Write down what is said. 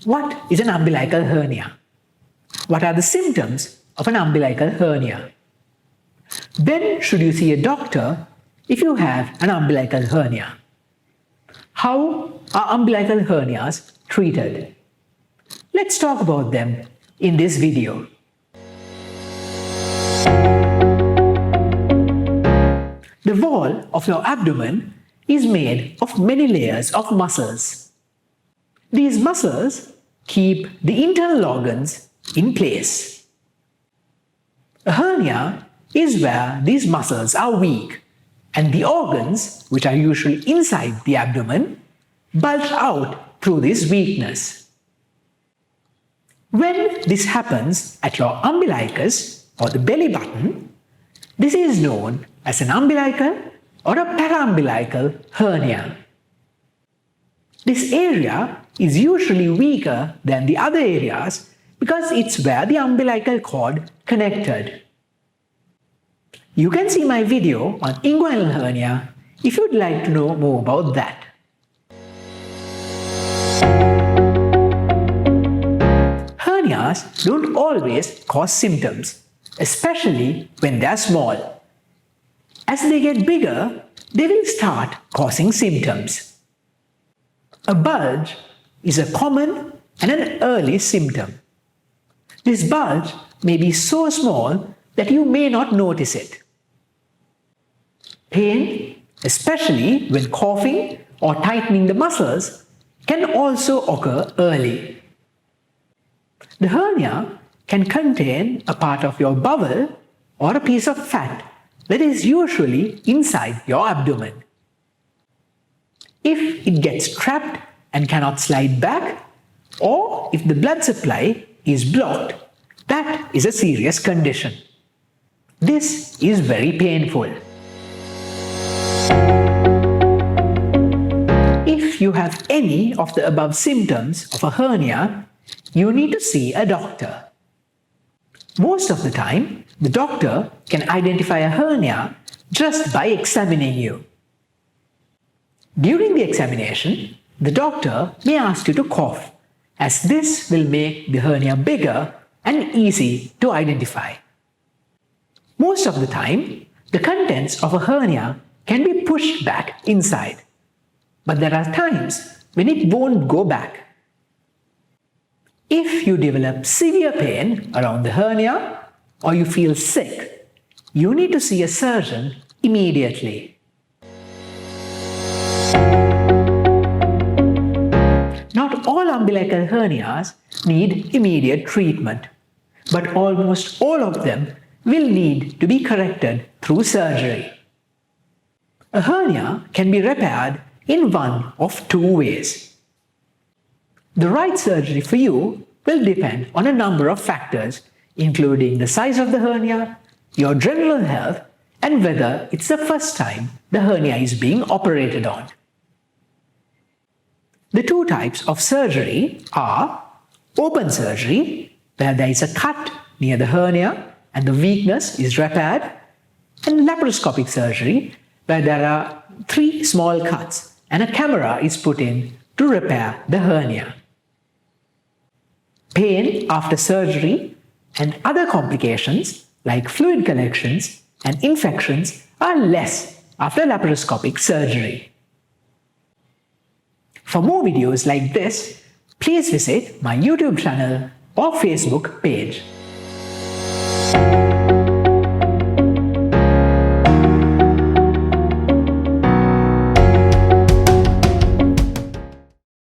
What is an umbilical hernia? What are the symptoms of an umbilical hernia? When should you see a doctor if you have an umbilical hernia? How are umbilical hernias treated? Let's talk about them in this video. The wall of your abdomen is made of many layers of muscles. These muscles keep the internal organs in place. A hernia is where these muscles are weak and the organs, which are usually inside the abdomen, bulge out through this weakness. When this happens at your umbilicus or the belly button, this is known as an umbilical or a paraumbilical hernia. This area is usually weaker than the other areas because it's where the umbilical cord connected. You can see my video on inguinal hernia if you'd like to know more about that. Hernias don't always cause symptoms, especially when they're small. As they get bigger, they will start causing symptoms. A bulge is a common and an early symptom. This bulge may be so small that you may not notice it. Pain, especially when coughing or tightening the muscles, can also occur early. The hernia can contain a part of your bowel or a piece of fat that is usually inside your abdomen. If it gets trapped and cannot slide back, or if the blood supply is blocked, that is a serious condition. This is very painful. If you have any of the above symptoms of a hernia, you need to see a doctor. Most of the time, the doctor can identify a hernia just by examining you. During the examination, the doctor may ask you to cough, as this will make the hernia bigger and easy to identify. Most of the time, the contents of a hernia can be pushed back inside, but there are times when it won't go back. If you develop severe pain around the hernia or you feel sick, you need to see a surgeon immediately. Not all umbilical hernias need immediate treatment, but almost all of them will need to be corrected through surgery. A hernia can be repaired in one of two ways. The right surgery for you will depend on a number of factors, including the size of the hernia, your general health, and whether it's the first time the hernia is being operated on. The two types of surgery are open surgery, where there is a cut near the hernia and the weakness is repaired, and laparoscopic surgery, where there are 3 small cuts and a camera is put in to repair the hernia. Pain after surgery and other complications like fluid collections and infections are less after laparoscopic surgery. For more videos like this, please visit my YouTube channel or Facebook page.